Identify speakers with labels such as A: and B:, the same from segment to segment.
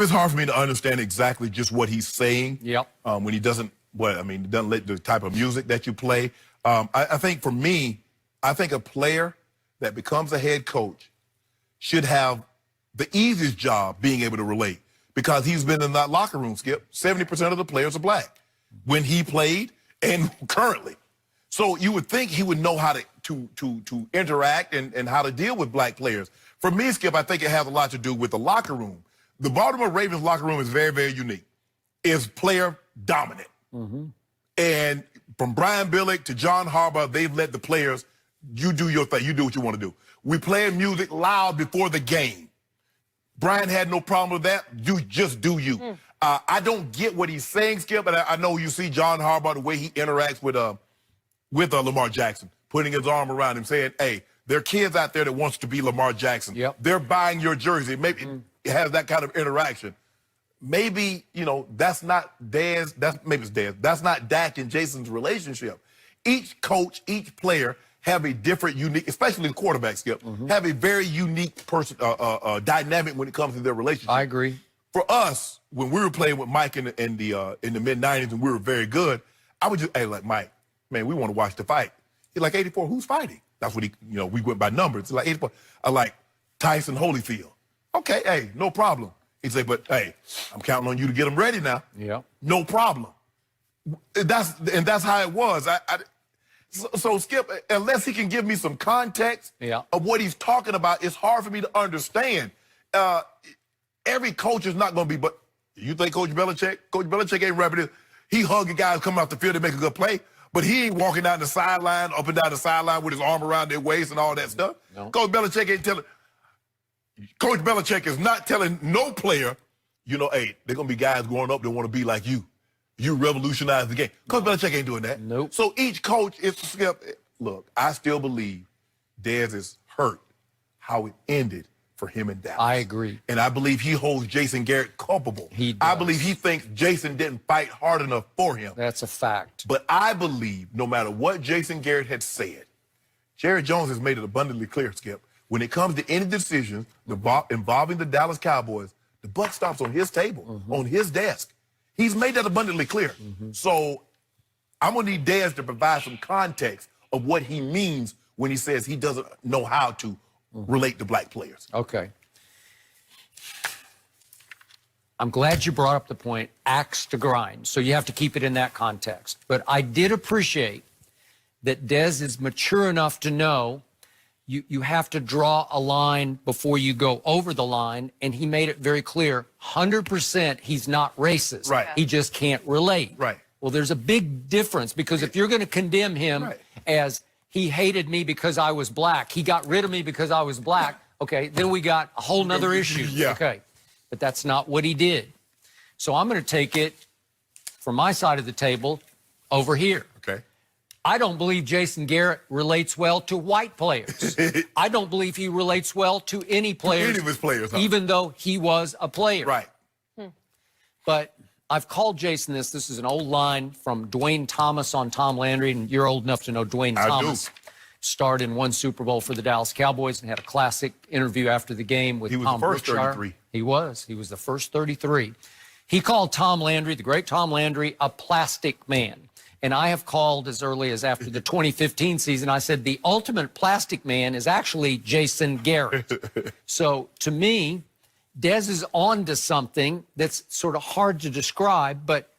A: It's hard for me to understand exactly just what he's saying.
B: Yep.
A: When he doesn't, doesn't let the type of music that you play. I think for me, I think a player that becomes a head coach should have the easiest job being able to relate because he's been in that locker room, Skip. 70% of the players are black when he played and currently. So you would think he would know how to interact and how to deal with black players. For me, Skip, I think it has a lot to do with the locker room. The Baltimore Ravens locker room is very, very unique. It's player dominant. And from Brian Billick to John Harbaugh, they've let the players, you do your thing, you do what you want to do. We play music loud before the game. Brian had no problem with that. You just do you. I don't get what he's saying, Skip, but I know you see John Harbaugh, the way he interacts with Lamar Jackson, putting his arm around him, saying, hey, there are kids out there that wants to be Lamar Jackson.
B: Yep.
A: They're buying your jersey. Maybe it has that kind of interaction. Maybe, that's not Dez, maybe it's Dez. That's not Dak and Jason's relationship. Each coach, each player have a different, unique, especially the quarterback, Skip, have a very unique person, dynamic when it comes to their relationship.
B: I agree.
A: For us, when we were playing with Mike in the mid-90s and we were very good, I would just, hey, like, Mike, man, we want to watch the fight. He's like, 84, who's fighting? That's what we went by numbers. He's like, 84. I like Tyson Holyfield. Okay, hey, no problem. He'd say, but hey, I'm counting on you to get them ready now.
B: Yeah.
A: No problem. That's how it was. So Skip, unless he can give me some context of what he's talking about, it's hard for me to understand. Every coach is not going to be, but you think Coach Belichick ain't rapping this. He hugging guys coming off the field to make a good play, but he ain't walking down the sideline, up and down the sideline with his arm around their waist and all that stuff. No. Coach Belichick ain't telling. Coach Belichick is not telling no player, hey, they're going to be guys growing up that want to be like you. You revolutionize the game. Coach Belichick ain't doing that.
B: Nope.
A: So each coach is, Skip, look, I still believe Dez is hurt how it ended for him in Dallas.
B: I agree.
A: And I believe he holds Jason Garrett culpable.
B: He does.
A: I believe he thinks Jason didn't fight hard enough for him.
B: That's a fact.
A: But I believe no matter what Jason Garrett had said, Jerry Jones has made it abundantly clear, Skip, when it comes to any decisions involving the Dallas Cowboys, the buck stops on his table, on his desk. He's made that abundantly clear. So I'm going to need Dez to provide some context of what he means when he says he doesn't know how to relate to black players.
B: Okay. I'm glad you brought up the point, axe to grind. So you have to keep it in that context. But I did appreciate that Dez is mature enough to know you have to draw a line before you go over the line, and he made it very clear, 100% he's not racist.
A: Right.
B: He just can't relate.
A: Right.
B: Well, there's a big difference, because if you're going to condemn him as he hated me because I was black, he got rid of me because I was black, okay, then we got a whole nother issue. Okay. But that's not what he did. So I'm going to take it from my side of the table over here.
A: Okay.
B: I don't believe Jason Garrett relates well to white players. I don't believe he relates well to any players.
A: Any of his players,
B: even though he was a player.
A: Right.
B: But I've called Jason this. This is an old line from Dwayne Thomas on Tom Landry, and you're old enough to know Dwayne Thomas. Starred in one Super Bowl for the Dallas Cowboys and had a classic interview after the game with Tom Brookshire.
A: He was the first 33.
B: He was. He was the first 33. He called Tom Landry, the great Tom Landry, a plastic man. And I have called as early as after the 2015 season, I said the ultimate plastic man is actually Jason Garrett. So to me, Dez is on to something that's sort of hard to describe, but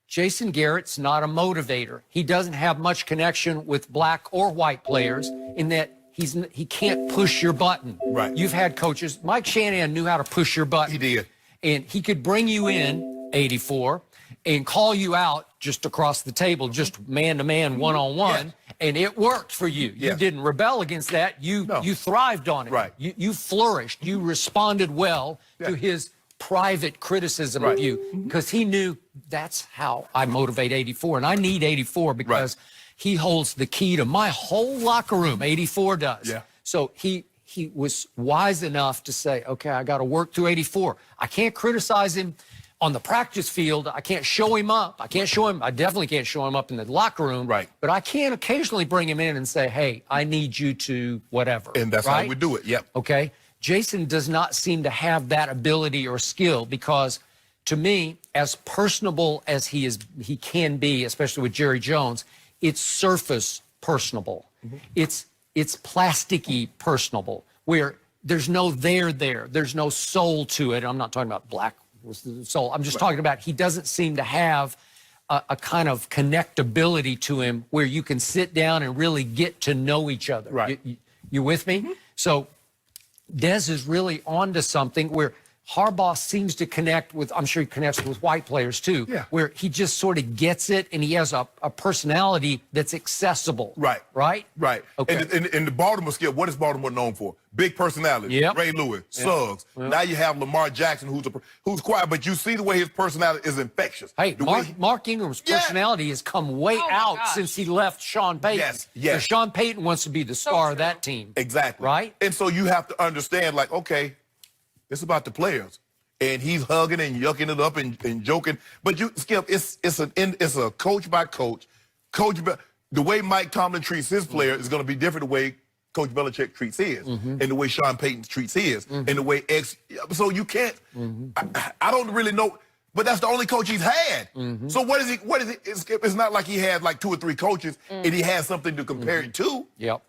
B: Jason Garrett's not a motivator. He doesn't have much connection with black or white players in that he can't push your button.
A: Right.
B: You've had coaches. Mike Shanahan knew how to push your button.
A: He did.
B: And he could bring you in, 84, and call you out just across the table, just man-to-man, one-on-one, and it worked for you. You didn't rebel against that. You thrived on it.
A: Right.
B: You flourished. You responded well to his private criticism of you, because he knew that's how I motivate 84. And I need 84 because he holds the key to my whole locker room. 84 does.
A: Yeah.
B: So he was wise enough to say, okay, I got to work through 84. I can't criticize him on the practice field. I can't show him up. I definitely can't show him up in the locker room.
A: Right.
B: But I can occasionally bring him in and say, hey, I need you to whatever.
A: And that's how we do it. Yep.
B: Okay. Jason does not seem to have that ability or skill because, to me, as personable as he can be, especially with Jerry Jones, it's surface personable. It's plasticky personable, where there's no there. There's no soul to it. I'm not talking about black soul. I'm just talking about he doesn't seem to have a kind of connectability to him where you can sit down and really get to know each other.
A: Right.
B: You with me? So Dez is really onto something where Harbaugh seems to connect with, I'm sure he connects with white players too, where he just sort of gets it and he has a personality that's accessible.
A: Right.
B: Right?
A: Right.
B: Okay.
A: And the Baltimore skill, what is Baltimore known for? Big personality. Ray Lewis, Suggs. Now you have Lamar Jackson, who's quiet, but you see the way his personality is infectious.
B: Hey, Mark Ingram's personality has come way out since he left Sean Payton.
A: Yes.
B: Sean Payton wants to be the star of that team.
A: Exactly.
B: Right? And
A: so you have to understand, like, okay, it's about the players. And he's hugging and yucking it up and joking. But Skip, it's a coach by coach. The way Mike Tomlin treats his player is going to be different the way Coach Belichick treats his, and the way Sean Payton treats his, and the way so you can't. I don't really know, but that's the only coach he's had. So what is he? It's not like he had like 2 or 3 coaches, and he has something to compare it to.
B: Yep.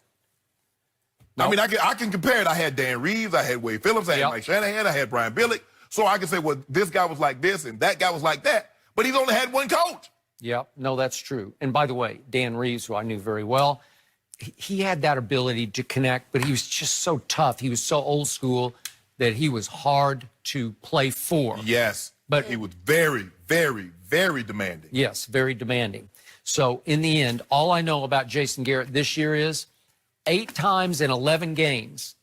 A: I mean, I can compare it. I had Dan Reeves, I had Wade Phillips, I had Mike Shanahan, I had Brian Billick. So I can say, well, this guy was like this and that guy was like that. But he's only had one coach.
B: Yep. No, that's true. And by the way, Dan Reeves, who I knew very well, he had that ability to connect, but he was just so tough. He was so old school that he was hard to play for.
A: Yes. But he was very, very, very demanding.
B: Yes, very demanding. So in the end, all I know about Jason Garrett this year is 8 times in 11 games,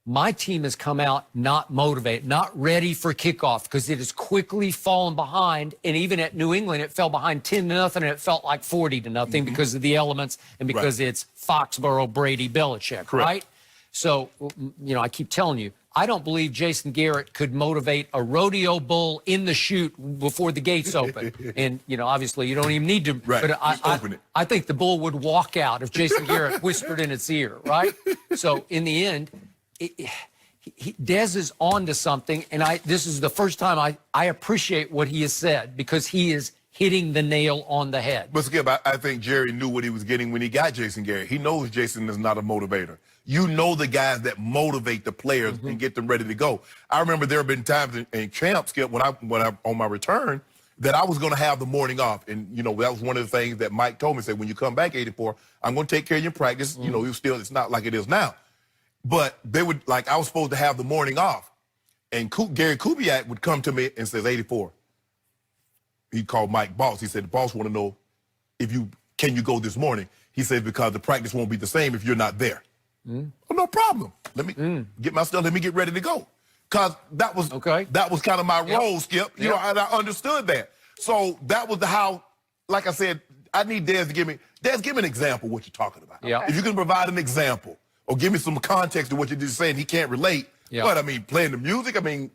B: my team has come out not motivated, not ready for kickoff because it has quickly fallen behind. And even at New England, it fell behind 10-0 and it felt like 40-0 because of the elements and because it's Foxborough, Brady, Belichick, right? So, you know, I keep telling you, I don't believe Jason Garrett could motivate a rodeo bull in the chute before the gates open. And, you know, obviously you don't even need to. But I think the bull would walk out if Jason Garrett whispered in its ear, right? So in the end, Dez is on to something. And this is the first time I appreciate what he has said because he is hitting the nail on the head.
A: But Skip, I think Jerry knew what he was getting when he got Jason Garrett. He knows Jason is not a motivator. You know the guys that motivate the players and get them ready to go. I remember there have been times in camp, Skip, when I on my return, that I was going to have the morning off. And, you know, that was one of the things that Mike told me, said, when you come back 84, I'm going to take care of your practice. You know, it's not like it is now. But they would, like, I was supposed to have the morning off. And Gary Kubiak would come to me and says, 84. He called Mike boss. He said, the boss want to know can you go this morning? He said, because the practice won't be the same if you're not there. Oh, no problem. Let me get my stuff. Let me get ready to go. Because that was kind of my role, Skip. You know, and I understood that. So that was how, like I said, I need Dez to give me an example of what you're talking about. If you can provide an example or give me some context to what you're just saying, he can't relate. But, I mean, playing the music, I mean.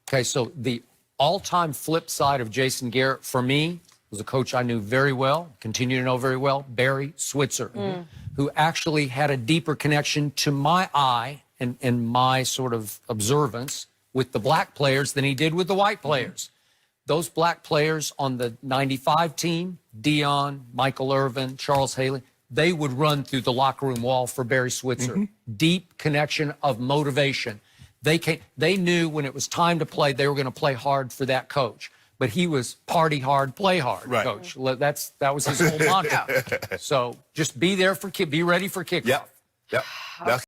B: Okay, so the all-time flip side of Jason Garrett for me was a coach I knew very well, continue to know very well, Barry Switzer, who actually had a deeper connection to my eye and my sort of observance with the black players than he did with the white players. Those black players on the 95 team, Dion, Michael Irvin, Charles Haley, they would run through the locker room wall for Barry Switzer. Deep connection of motivation. They knew when it was time to play, they were going to play hard for that coach. But he was party hard, play hard, coach. That was his whole mantra. So just be ready for kickoff.
A: Yep. That's